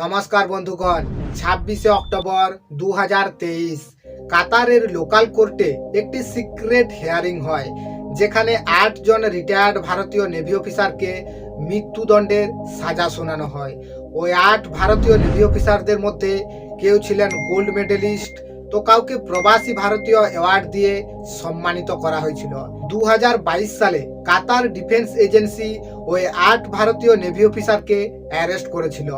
নমস্কার বন্ধুগণ, 26শে অক্টোবর 2023 কাতারের লোকাল কোর্টে একটি সিক্রেট হিয়ারিং হয়, যেখানে 8 জন রিটায়ার্ড ভারতীয় নেভি অফিসারকে মৃত্যুদণ্ডের সাজা শোনানো হয়। ওই 8 ভারতীয় নেভি অফিসারদের মধ্যে কেউ ছিলেন গোল্ড মেডেলিস্ট, তো কাউকে প্রবাসী ভারতীয় অ্যাওয়ার্ড দিয়ে সম্মানিত করা হয়েছিল। 2022 সালে কাতার ডিফেন্স এজেন্সি ওই 8 ভারতীয় নেভি অফিসারকে অ্যারেস্ট করেছিল,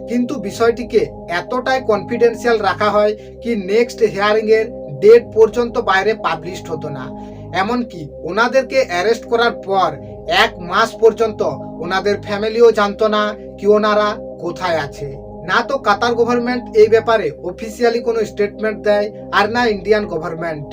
কিন্তু বিষয়টিকে এতটাই কনফিডেন্সিয়াল রাখা হয় কি নেক্সট হিয়ারিং এর ডেট পর্যন্ত বাইরে পাবলিশড হতো না। এমনকি ওনাদেরকে অ্যারেস্ট করার পর 1 মাস পর্যন্ত ওনাদের ফ্যামিলিও জানতো না কি ওনারা কোথায় আছে। না তো কাতার গভর্নমেন্ট এই ব্যাপারে অফিসিয়ালি কোনো স্টেটমেন্ট দেয়, আর না ইন্ডিয়ান গভর্নমেন্ট।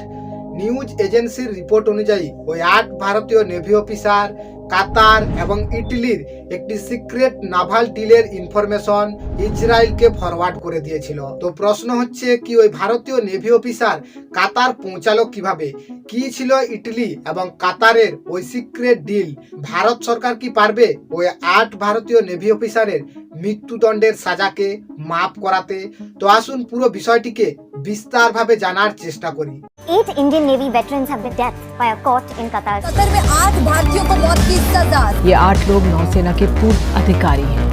নিউজ এজেন্সির রিপোর্ট অনুযায়ী ওই 8 ভারতীয় নেভি অফিসার কাতার এবং ইটালির একটি সিক্রেট নাভাল ডিলের ইনফরমেশন ইসরায়েলকে ফরওয়ার্ড করে দিয়েছিল। তো প্রশ্ন হচ্ছে কি ওই ভারতীয় নেভি অফিসার কাতার পৌঁছালো কিভাবে? কি ছিল ইটালি এবং কাতারের ওই সিক্রেট ডিল? ভারত সরকার কি পারবে ওই 8 ভারতীয় নেভি অফিসারের মৃত্যুদণ্ডের সাজাকে মাফ করাতে? তো আসুন পুরো বিষয়টিকে বিস্তারভাবে জানার চেষ্টা করি। 8 Indian Navy veterans have been death by a court in Qatar. Qatar में 8 भारतीयों को मौत की सजा। ये 8 लोग नौसेना के पूर्व अधिकारी हैं।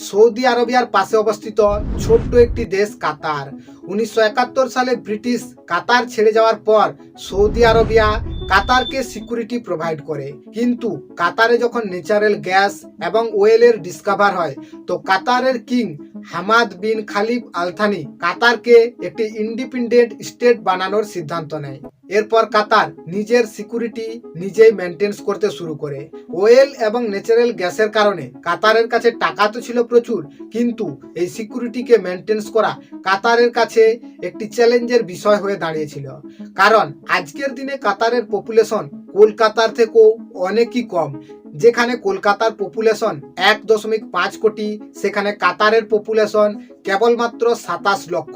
সৌদি আরবিয়ার পাশে অবস্থিত ছোট্ট একটি দেশ কাতার। 1971 সালে ব্রিটিশ কাতার ছেড়ে যাওয়ার পর সৌদি আরবিয়া কাতারকে সিকিউরিটি প্রোভাইড করে, কিন্তু কাতারে যখন ন্যাচারাল গ্যাস এবং ওয়েলের ডিসকভার হয়, তো কাতারের king Hamad bin Khalifa al Thani কাতারকে একটি ইন্ডিপেন্ডেন্ট স্টেট বানানোর সিদ্ধান্ত নেয়। এরপর কাতার নিজের সিকিউরিটি নিজেই মেনটেন্স করতে শুরু করে। ওয়েল এবং ন্যাচারাল গ্যাসের কারণে কাতারের কাছে টাকা তো ছিল প্রচুর, কিন্তু এই সিকিউরিটিকে মেনটেন্স করা কাতারের কাছে একটি চ্যালেঞ্জের বিষয় হয়ে দাঁড়িয়েছিল। কারণ আজকের দিনে কাতারের পপুলেশন কলকাতার থেকেও অনেকই কম। যেখানে কলকাতার পপুলেশন 1.5 কোটি, সেখানে কাতারের পপুলেশন কেবলমাত্র 27 লক্ষ,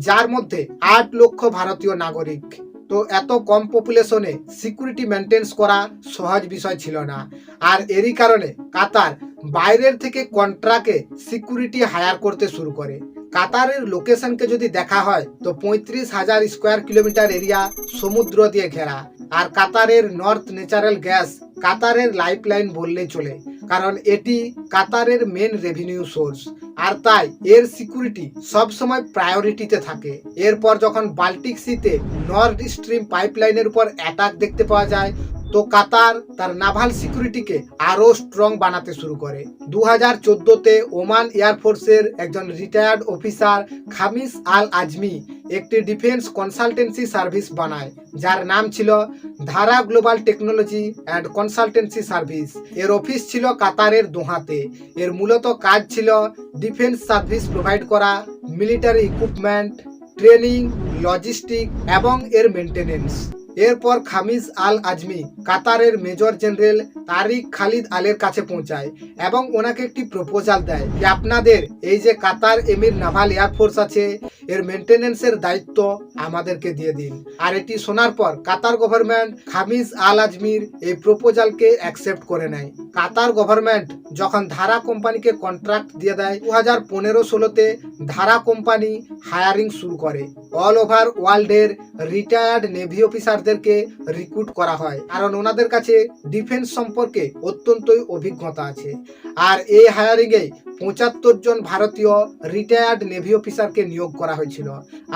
যার মধ্যে 8 লক্ষ ভারতীয় নাগরিক। তো এত কম পপুলেশনে সিকিউরিটি মেনটেন্স করা সহজ বিষয় ছিল না। আর এরই কারণে কাতার বাইরের থেকে কন্ট্রাক্টে সিকিউরিটি হায়ার করতে শুরু করে। কাতারের লোকেশনকে যদি দেখা হয় তো 35,000 স্কোয়ার কিলোমিটার এরিয়া সমুদ্র দিয়ে ঘেরা। আর কাতারের নর্থ ন্যাচারাল গ্যাস কাতারের লাইফলাইন বললেই চলে, কারণ এটি কাতারের মেন রেভিনিউ সোর্স। আর তাই এর সিকিউরিটি সবসময় প্রায়োরিটিতে থাকে। এরপর যখন বাল্টিক সিতে নর্থ স্ট্রিম পাইপলাইনের উপর অ্যাটাক দেখতে পাওয়া যায়, তো কাতার তার নাভাল সিকিউরিটিকে আরও স্ট্রং বানাতে শুরু করে। 2014তে ওমান এয়ারফোর্সের একজন রিটায়ার্ড অফিসার খামিস আল আজমি একটি ডিফেন্স কনসালটেন্সি সার্ভিস বানায়, যার নাম ছিল ধারা global technology and consultancy service. এর অফিস ছিল কাতারের দোহাতে। এর মূলত কাজ ছিল ডিফেন্স সার্ভিস প্রোভাইড করা, মিলিটারি ইকুইপমেন্ট, ট্রেনিং, লজিস্টিক এবং এর মেনটেনেন্স। এরপর খামিস আল আজমি কাতারের মেজর জেনারেল তারিক খালিদ আলের কাছে পৌঁছায় এবং ওনাকে একটি প্রপোজাল দেয় যে আপনাদের এই যে কাতার এমির নাভাল এয়ারফোর্স আছে, এর মেনটেনেন্সের দায়িত্ব আমাদেরকে দিয়ে দিন। আর এটি শোনার পর কাতার গভর্নমেন্ট খামিস আল আজমির এই প্রপোজালকে অ্যাকসেপ্ট করে নেয়। কাতার গভর্নমেন্ট যখন ধারা কোম্পানিকে কন্ট্রাক্ট দিয়ে দেয়, 2015-16তে ধারা কোম্পানি হায়ারিং শুরু করে। অল ওভার ওয়ার্ল্ডের রিটায়ার্ড নেভি অফিসারদেরকে রিক্রুট করা হয়, কারণ ওনাদের কাছে ডিফেন্স সম্পর্কে অত্যন্তই অভিজ্ঞতা আছে। আর এই হায়ারিংয়ে 75 জন ভারতীয় রিটায়ার্ড নেভি অফিসারকে নিয়োগ করা হয়েছিল।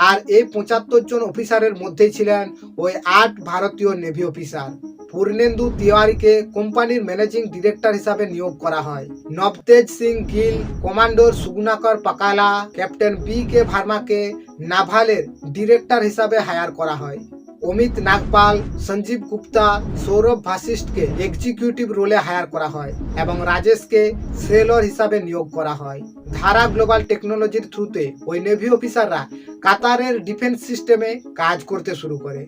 আর এই 75 জন অফিসারের মধ্যেই ছিলেন ওই 8 ভারতীয় নেভি অফিসার। পূর্ণেন্দু তিওয়ারিকে কোম্পানির ম্যানেজিং ডিরেক্টর হিসাবে নিয়োগ করা হয়। Navtej Singh Gill, commander Sugunakar Pakala, captain B K ভার্মাকে নাভালের ডিরেক্টর হিসাবে হায়ার করা হয়। অমিত নাগপাল, সঞ্জীব গুপ্তা, সৌরভ ভাসিষ্ঠকে এক্সিকিউটিভ রোলে হায়ার করা হয় এবং রাজেশকে সেলর হিসাবে নিয়োগ করা হয়। ধারা গ্লোবাল টেকনোলজির থ্রুতে ওই নেভি অফিসাররা কাতারের ডিফেন্স সিস্টেমে কাজ করতে শুরু করে।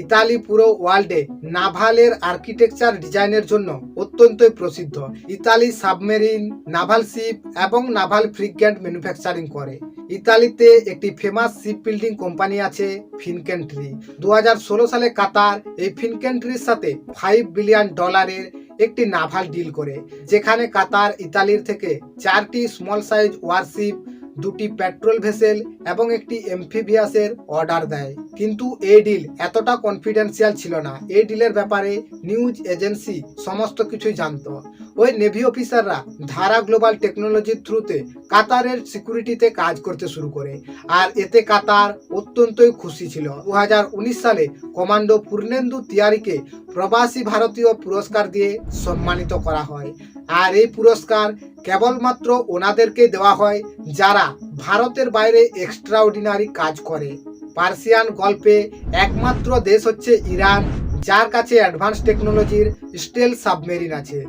ইতালি পুরো ওয়ার্ল্ডে নাভালের আর্কিটেকচার ডিজাইনের জন্য অত্যন্তই প্রসিদ্ধ। ইতালি সাবমেরিন, নাভাল শিপ এবং নাভাল ফ্রিগেট ম্যানুফ্যাকচারিং করে। ইতালিতে একটি ফেমাস শিপ বিল্ডিং কোম্পানি আছে, ফিনকেন্ট্রি। 2016 সালে কাতার এই ফিনকেন্ট্রির সাথে $5 বিলিয়ন একটি নাভাল ডিল করে, যেখানে কাতার ইতালির থেকে 4টি স্মল সাইজ ওয়ারশিপ, 2টি পেট্রোল ভেসেল এবং একটি এমফিবিয়াসের অর্ডার দেয়। কিন্তু এই ডিল এতটা কনফিডেন্সিয়াল ছিল না। এই ডিলের ব্যাপারে নিউজ এজেন্সি সমস্ত কিছুই জানতো। ওই নেভি অফিসাররা ধারা গ্লোবাল টেকনোলজির থ্রুতে কাতারের সিকিউরিটিতে কাজ করতে শুরু করে, আর এতে কাতার অত্যন্তই খুশি ছিল। 2019 সালে কমান্ডো পূর্ণেন্দু তিয়ারিকে প্রবাসী ভারতীয় পুরস্কার দিয়ে সম্মানিত করা হয়। আর এই পুরস্কার কেবলমাত্র ওনাদেরকে দেওয়া হয় যারা ভারতের বাইরে এক্সট্রাঅর্ডিনারি কাজ করে। পার্সিয়ান গল্ফে একমাত্র দেশ হচ্ছে ইরান, যার কাছে অ্যাডভান্স টেকনোলজির স্টেল সাবমেরিন আছে।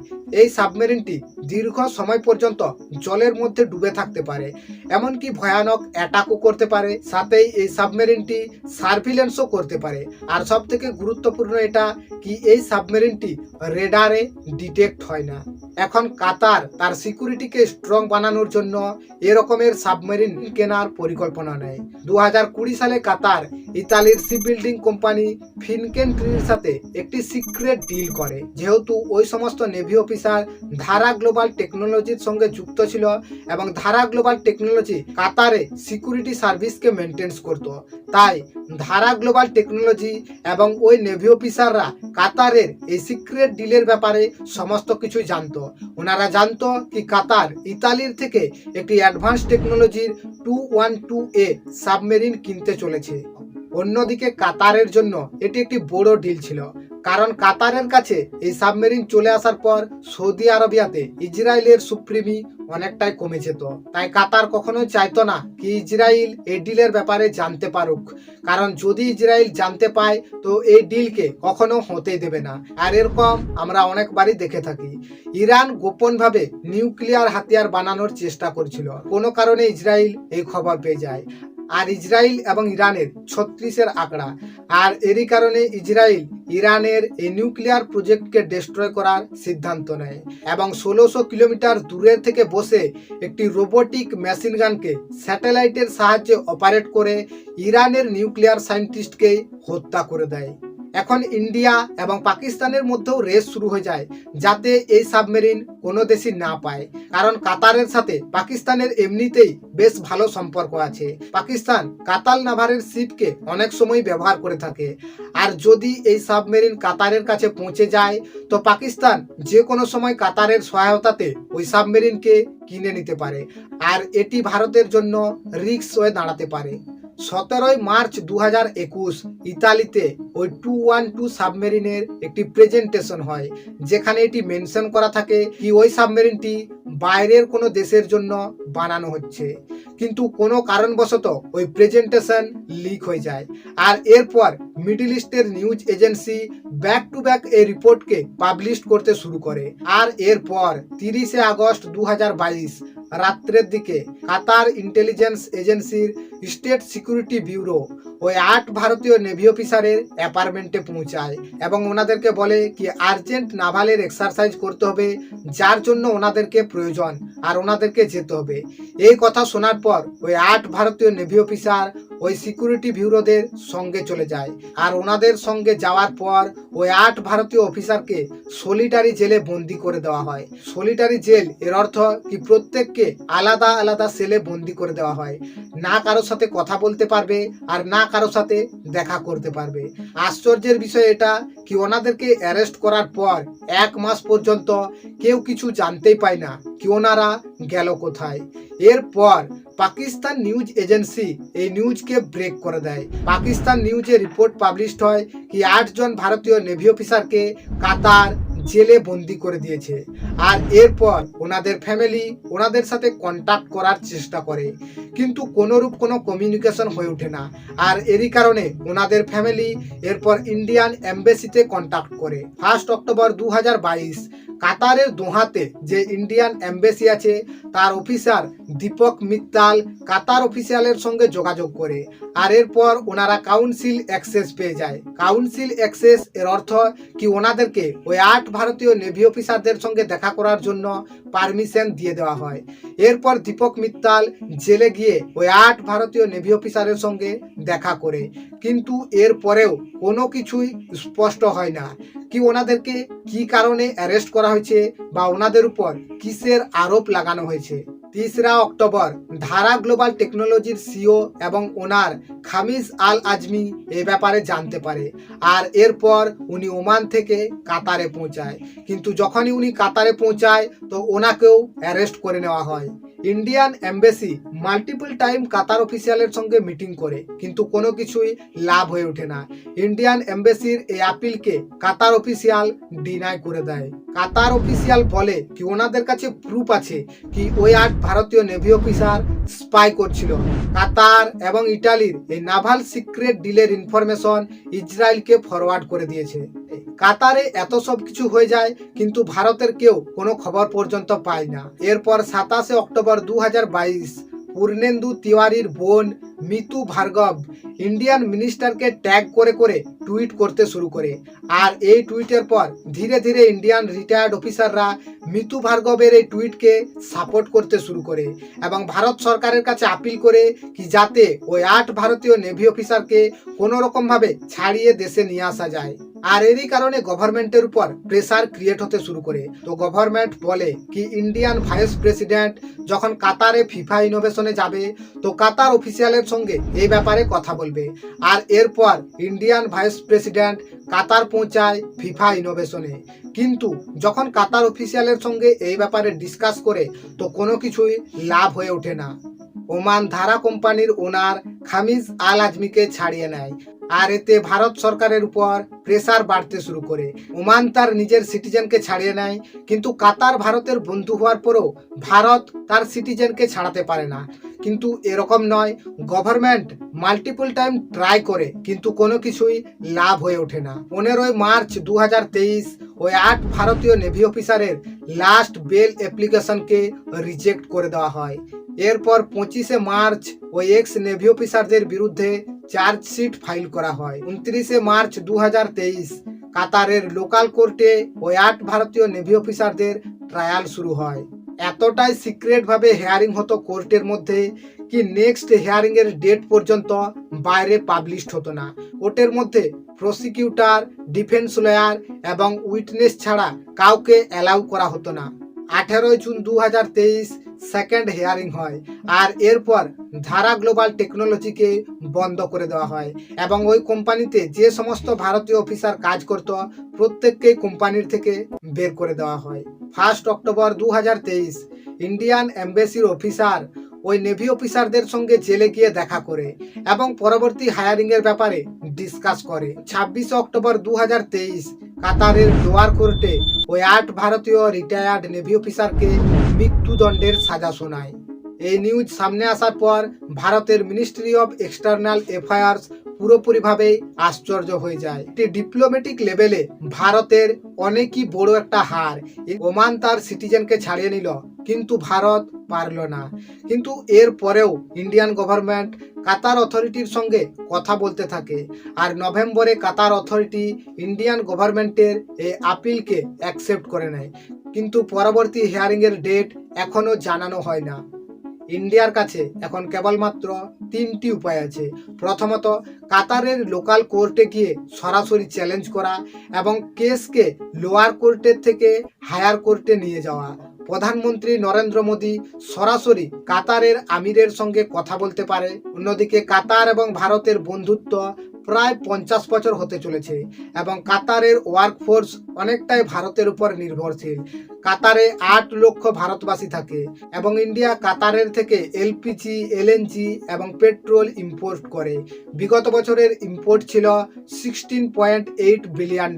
এই সাবমেরিনটি দীর্ঘ সময় পর্যন্ত জলের মধ্যে ডুবে থাকতে পারে, এমনকি ভয়ানক অ্যাটাকও করতে পারে। সাথেই এই সাবমেরিনটি সার্ভিলেন্সও করতে পারে। আর সব থেকে গুরুত্বপূর্ণ এটা কি, এই সাবমেরিনটি রেডারে ডিটেক্ট হয় না। এখন কাতার তার সিকিউরিটিকে স্ট্রং বানানোর জন্য এরকমের সাবমেরিন কেনার পরিকল্পনা নেয়। 2020 সালে কাতার ইতালির শিপ বিল্ডিং কোম্পানি ফিনকেন্ট্রির সাথে একটি সিক্রেট ডিল করে। যেহেতু ওই সমস্ত নেভি অফিসার ধারা গ্লোবাল টেকনোলজির সঙ্গে যুক্ত ছিল এবং ধারা গ্লোবাল টেকনোলজি কাতারে সিকিউরিটি সার্ভিসকে মেনটেন করত, তাই ধারা গ্লোবাল টেকনোলজি এবং ওই নেভি অফিসাররা কাতারের এই সিক্রেট ডিলের ব্যাপারে সমস্ত কিছু জানতো। ওনারা জানতো কি কাতার ইতালির থেকে একটি অ্যাডভান্স টেকনোলজির 212A সাবমেরিন কিনতে চলেছে। অন্যদিকে কাতারের জন্য এটি একটি বড় ডিল ছিল, কারণ কাতারের কাছে এই সাবমেরিন চলে আসার পর সৌদি আরবিয়াতে ইসরায়েলের সুপ্রিমি অনেকটাই কমে যেত। তাই কাতার কখনোই চাইতো না কি ইসরায়েল এই ডিলের ব্যাপারে জানতে পারুক, কারণ যদি ইসরায়েল জানতে পায় তো এই ডিলকে কখনো হতেই দেবে না। আর এরকম আমরা অনেকবারই দেখে থাকি। ইরান গোপনভাবে নিউক্লিয়ার হাতিয়ার বানানোর চেষ্টা করছিল, কোনো কারণে ইসরায়েল এই খবর পেয়ে যায়। আর ইসরায়েল এবং ইরানের 36-এর আঁকড়া, আর এরই কারণে ইসরায়েল ইরানের এই নিউক্লিয়ার প্রজেক্টকে ডিস্ট্রয় করার সিদ্ধান্ত নেয় এবং 1600 কিলোমিটার দূরের থেকে বসে একটি রোবোটিক মেশিন গানকে স্যাটেলাইটের সাহায্যে অপারেট করে ইরানের নিউক্লিয়ার সায়েন্টিস্টকে হত্যা করে দেয়। এখন ইন্ডিয়া এবং পাকিস্তানের মধ্যেও রেস শুরু হয়ে যায় যাতে এই সাবমেরিন কোনো দেশই না পায়, কারণ কাতারের সাথে পাকিস্তানের এমনিতেই বেশ ভালো সম্পর্ক আছে। পাকিস্তান কাতার নাভারের শিপকে অনেক সময় ব্যবহার করে থাকে, আর যদি এই সাবমেরিন কাতারের কাছে পৌঁছে যায় তো পাকিস্তান যে কোনো সময় কাতারের সহায়তাতে ওই সাবমেরিনকে কিনে নিতে পারে, আর এটি ভারতের জন্য রিস্ক হয়ে দাঁড়াতে পারে। 17 মার্চ 2021 ইতালিতে ওই 212 সাবমেরিনের একটি প্রেজেন্টেশন হয়, যেখানে এটি মেনশন করা থাকে কি ওই সাবমেরিনটি বাইরের কোনো দেশের জন্য বানানো হচ্ছে। কিন্তু কোনো কারণবশত ওই প্রেজেন্টেশন লিক হয়ে যায়, আর এরপর মিডল ইস্টের news agency back to back এই রিপোর্টকে পাবলিশ করতে শুরু করে। আর এরপর 30 আগস্ট 2022 রাত্রের দিকে কাতার ইন্টেলিজেন্স এজেন্সির স্টেট সিকিউরিটি ব্যুরো ওই 8 ভারতীয় নেভি অফিসারের অ্যাপার্টমেন্টে পৌঁছায় এবং ওনাদেরকে বলে কি আর্জেন্ট নাভালের এক্সারসাইজ করতে হবে, যার জন্য ওনাদেরকে প্রয়োজন আর ওনাদেরকে যেতে হবে। এই কথা শোনার পর ওই 8 ভারতীয় নেভি অফিসার ওই সিকিউরিটি ব্যুরোদের সঙ্গে চলে যায়, আর ওনাদের সঙ্গে যাওয়ার পর ওই 8 ভারতীয় অফিসারকে সলিটারি জেলে বন্দি করে দেওয়া হয়। সলিটারি জেল এর অর্থ কি প্রত্যেককে আলাদা আলাদা সেলে বন্দি করে দেওয়া হয়, না কারোর সাথে কথা বলতে পারবে আর না কারোর সাথে দেখা করতে পারবে। আশ্চর্যের বিষয় এটা কি ওনাদেরকে অ্যারেস্ট করার পর 1 মাস পর্যন্ত কেউ কিছু জানতেই পায় না কি ওনারা গেল কোথায়। এরপর পাকিস্তান নিউজ এজেন্সি এই নিউজকে ব্রেক করে দেয়। পাকিস্তান নিউজে রিপোর্ট পাবলিশড হয় কি 8 জন ভারতীয় নেভি অফিসারকে কাতার জেলে বন্দি করে দিয়েছে, আর এরপর ওনাদের ফ্যামিলি ওনাদের সাথে কন্ট্যাক্ট করার চেষ্টা করে, কিন্তু কোনোরূপ কোনো কমিউনিকেশন হয়ে ওঠে না। আর এরই কারণে ওনাদের ফ্যামিলি এরপর ইন্ডিয়ান এম্বাসিতে কন্ট্যাক্ট করে। 1 অক্টোবর 2022 কাতারের দোহাতে যে ইন্ডিয়ান এম্বাসি আছে তার অফিসার দীপক মিত্তাল কাতার অফিসিয়ালের সঙ্গে যোগাযোগ করে, আর এরপর ওনারা কাউন্সিল অ্যাক্সেস পেয়ে যায়। কাউন্সিল অ্যাক্সেস এর অর্থ কি ওনাদেরকে ওই 8 ভারতীয় নেভি অফিসারদের সঙ্গে দেখা করার জন্য পারমিশন দিয়ে দেওয়া হয়। এরপর দীপক মিত্তাল জেলে গিয়ে ওই 8 ভারতীয় নেভি অফিসারের সঙ্গে দেখা করে, কিন্তু এরপরেও কোনো কিছুই স্পষ্ট হয় না কি ওনাদেরকে কি কারণে অ্যারেস্ট করা হয়েছে বা ওনাদের উপর কিসের আরোপ লাগানো হয়েছে। 3 অক্টোবর ধারা গ্লোবাল টেকনোলজির সিও এবং ওনার খামিজ আল আজমি এ ব্যাপারে জানতে পারে, আর এরপর উনি ওমান থেকে কাতারে পৌঁছায়। কিন্তু যখনই উনি কাতারে পৌঁছায় তো ওনাকেও অ্যারেস্ট করে নেওয়া হয়। ইন্ডিয়ান এম্বাসি মাল্টিপল টাইম কাতার অফিসিয়ালের সঙ্গে মিটিং করে, কিন্তু কোনো কিছুই লাভ হয়ে ওঠে না। ইন্ডিয়ান এম্বাসির এই আপিলকে কাতার অফিসিয়াল ডিনাই করে দেয়। কাতার অফিসিয়াল বলে কি ওনাদের কাছে প্রুফ আছে কি ওই 8 ভারতীয় নেভি অফিসার স্পাই করছিল। কাতার এবং ইটালির এই নাভাল সিক্রেট ডিলের ইনফরমেশন ইসরায়েলকে ফরওয়ার্ড করে দিয়েছে। কাতারে এত সব কিছু হয়ে যায়, কিন্তু ভারতের কেউ কোনো খবর পর্যন্ত পায় না। এরপর 27 অক্টোবর 2022 পূর্ণেন্দু তিওয়ারির বোন মিতু ভার্গব ইন্ডিয়ান মিনিস্টারকে ট্যাগ করে করে টুইট করতে শুরু করে, আর এই টুইটের পর ধীরে ধীরে ইন্ডিয়ান রিটায়ার্ড অফিসাররা মিতু ভার্গবের এই টুইটকে সাপোর্ট করতে শুরু করে এবং ভারত সরকারের কাছে আপিল করে কি যাতে ওই 8 ভারতীয় নেভি অফিসারকে কোনো রকমভাবে ছাড়িয়ে দেশে নিয়ে আসা যায়। আর এরই কারণে গভর্নমেন্টের উপর প্রেসার ক্রিয়েট হতে শুরু করে। তো গভর্নমেন্ট বলে কি ইন্ডিয়ান ভাইস প্রেসিডেন্ট যখন কাতারে ফিফা ইনোভেশনে যাবে তো কাতার অফিসিয়ালের সঙ্গে এই ব্যাপারে কথা বলবে। আর এরপর ইন্ডিয়ান ভাইস প্রেসিডেন্ট কাতার পৌঁছায় ফিফা ইনোভেশনে, কিন্তু যখন কাতার অফিসিয়ালের সঙ্গে এই ব্যাপারে ডিসকাস করে তো কোনো কিছুই লাভ হয়ে ওঠে না। ওমান ধারা কোম্পানির ওনার খামিজ আল আজমিকে ছাড়িয়ে নেয়, আর এতে ভারত সরকারের উপর প্রেসার বাড়তে শুরু করে। ওমান তার নিজের সিটিজেনকে ছাড়িয়ে নেয়, কিন্তু কাতার ভারতের বন্ধু হওয়ার পরেও ভারত তার সিটিজেনকে ছাড়াতে পারে না। কিন্তু এরকম নয়, গভর্নমেন্ট মাল্টিপল টাইম ট্রাই করে, কিন্তু কোনো কিছুই লাভ হয়ে ওঠে না। 15 মার্চ 2023 ওই 8 ভারতীয় নেভি অফিসারের লাস্ট বেল অ্যাপ্লিকেশনকে রিজেক্ট করে দেওয়া হয়। এরপর 25 মার্চ ওই এক্স নেভি অফিসারদের বিরুদ্ধে চার্জশিট ফাইল করা হয়। 29 মার্চ 2023 কাতারের লোকাল কোর্টে ওই 8 ভারতীয় নেভি অফিসারদের ট্রায়াল শুরু হয়। এতটাই সিক্রেট ভাবে হিয়ারিং হতো কোর্টের মধ্যে কি নেক্সট হিয়ারিং এর ডেট পর্যন্ত বাইরে পাবলিশড হতো না। কোর্টের মধ্যে প্রসিকিউটর, ডিফেন্স লয়ার এবং উইটনেস ছাড়া কাউকে অ্যালাউ করা হতো না। 18 জুন 2023 সেকেন্ড হিয়ারিং হয়, আর এরপর ধারা গ্লোবাল টেকনোলজিকে বন্ধ করে দেওয়া হয় এবং ওই কোম্পানিতে যে সমস্ত ভারতীয় অফিসার কাজ করত প্রত্যেককেই কোম্পানির থেকে বের করে দেওয়া হয়। 1 অক্টোবর 2023 ইন্ডিয়ান এম্বাসির অফিসার ওই নেভি অফিসারদের সঙ্গে জেলে গিয়ে দেখা করে এবং পরবর্তী হায়ারিং এর ব্যাপারে ডিসকাস করে। 26 অক্টোবর 2023 কাতারের লোয়ার কোর্টে ওই 8 ভারতীয় রিটায়ার্ড নেভি অফিসারকে মৃত্যুদণ্ডের সাজা শোনায়। এই নিউজ সামনে আসার পর ভারতের মিনিস্ট্রি অফ এক্সটার্নাল অ্যাফেয়ার্স পুরোপুরিভাবে আশ্চর্য হয়ে যায়। একটি ডিপ্লোম্যাটিক লেভেলে ভারতের অনেকই বড় একটা হার। ওমান তার সিটিজেনকে ছাড়িয়ে নিল, কিন্তু ভারত পারল না। কিন্তু এর পরেও ইন্ডিয়ান গভর্নমেন্ট কাতার অথরিটির সঙ্গে কথা বলতে থাকে, আর নভেম্বরে কাতার অথরিটি ইন্ডিয়ান গভর্নমেন্টের এই আপিলকে অ্যাকসেপ্ট করে নেয়, কিন্তু পরবর্তী হিয়ারিং এর ডেট এখনো জানানো হয় না। ইন্ডিয়ার কাছে এখন কেবলমাত্র 3টি উপায় আছে। প্রথমত, কাতারের লোকাল কোর্টে গিয়ে সরাসরি চ্যালেঞ্জ করা এবং কেসকে লোয়ার কোর্টের থেকে হায়ার কোর্টে নিয়ে যাওয়া। প্রধানমন্ত্রী নরেন্দ্র মোদী সরাসরি কাতারের আমিরের সঙ্গে কথা বলতে পারে। অন্যদিকে কাতার এবং ভারতের বন্ধুত্ব প্রায় 50 বছর হতে চলেছে এবং কাতারের ওয়ার্কফোর্স অনেকটাই ভারতের উপর নির্ভরশীল। কাতারে 8 লক্ষ ভারতবাসী থাকে এবং ইন্ডিয়া কাতারের থেকে এলপিজি, এলএনজি এবং পেট্রোল ইম্পোর্ট করে। বিগত বছরের ইম্পোর্ট ছিল $16.8 বিলিয়ন,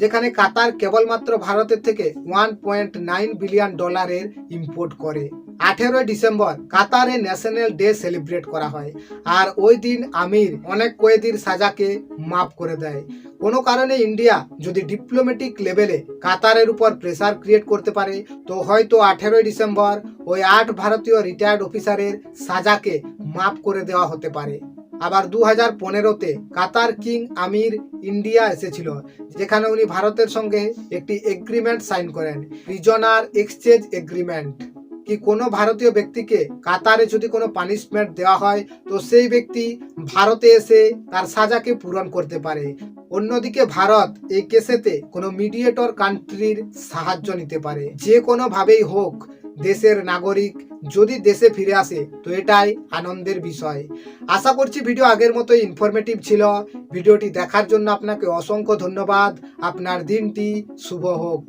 যেখানে কাতার কেবলমাত্র ভারতের থেকে $1.9 বিলিয়ন ইম্পোর্ট করে। 18 ডিসেম্বর কাতারে ন্যাশনাল ডে সেলিব্রেট করা হয়, আর ওই দিন আমির অনেক কয়েদির সাজাকে মাফ করে দেয়। কোনো কারণে ইন্ডিয়া যদি ডিপ্লোম্যাটিক লেভেলে কাতারের উপর প্রেসার ক্রিয়েট করতে পারে তো হয়তো 18 ডিসেম্বর ওই 8 ভারতীয় রিটায়ার্ড অফিসারের সাজাকে মাফ করে দেওয়া হতে পারে। আবার 2015-তে কাতার কিং আমির ইন্ডিয়া এসেছিল, যেখানে উনি ভারতের সঙ্গে একটি এগ্রিমেন্ট সাইন করেন, রিজনাল এক্সচেঞ্জ এগ্রিমেন্ট। কি কোনো ভারতীয় ব্যক্তিকে কাতারে যদি কোনো পানিশমেন্ট দেওয়া হয় তো সেই ব্যক্তি ভারতে এসে তার সাজাকে পূরণ করতে পারে। অন্যদিকে ভারত এই কেসেতে কোনো মিডিয়েটর কান্ট্রির সাহায্য নিতে পারে। যে কোনোভাবেই হোক দেশের নাগরিক যদি দেশে ফিরে আসে তো এটাই আনন্দের বিষয়। আশা করছি ভিডিও আগের মতোই ইনফরমেটিভ ছিল। ভিডিওটি দেখার জন্য আপনাকে অসংখ্য ধন্যবাদ। আপনার দিনটি শুভ হোক।